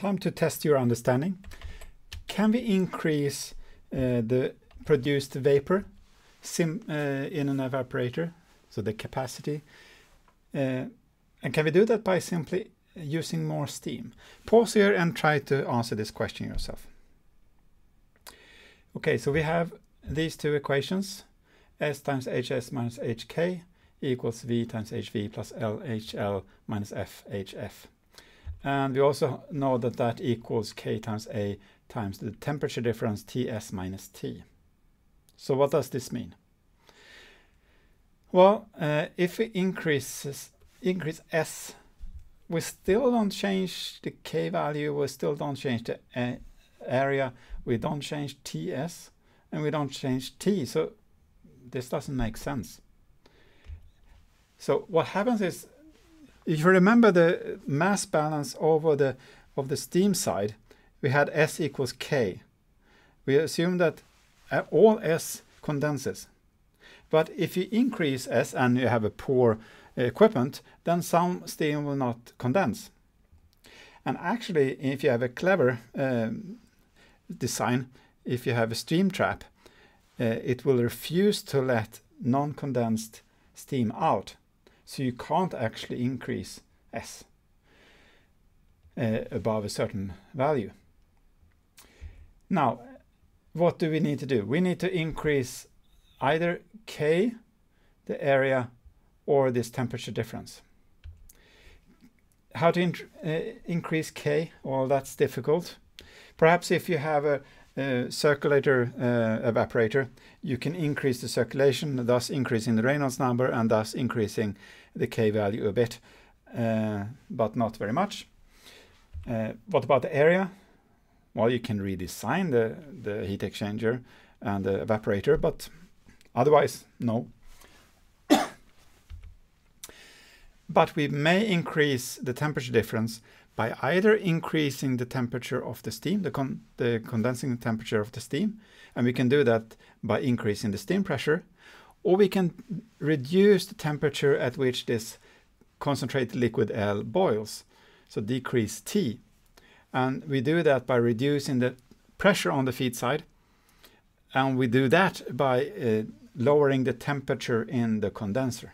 time to test your understanding. Can we increase the produced vapor in an evaporator, so the capacity? And can we do that by simply using more steam? Pause here and try to answer this question yourself. Okay, so we have these two equations. S times HS minus HK equals V times HV plus LHL minus FHF. And we also know that that equals K times A times the temperature difference Ts minus T. So what does this mean? Well, if we increase S, we still don't change the K value, we still don't change the area, we don't change Ts, and we don't change T. So this doesn't make sense. So what happens is, if you remember the mass balance over of the steam side, we had S equals K. We assume that all S condenses. But if you increase S and you have a poor equipment, then some steam will not condense. And actually, if you have a clever design, if you have a steam trap, it will refuse to let non-condensed steam out. So you can't actually increase S above a certain value. Now, what do we need to do? We need to increase either K, the area, or this temperature difference. How to increase K? Well, that's difficult. Perhaps if you have a circulator evaporator, you can increase the circulation, thus increasing the Reynolds number and thus increasing the K value a bit, but not very much. What about the area? Well, you can redesign the heat exchanger and the evaporator, but otherwise, no. But we may increase the temperature difference by either increasing the temperature of the steam, the condensing temperature of the steam, and we can do that by increasing the steam pressure, or we can reduce the temperature at which this concentrated liquid L boils, so decrease T. And we do that by reducing the pressure on the feed side, and we do that by lowering the temperature in the condenser.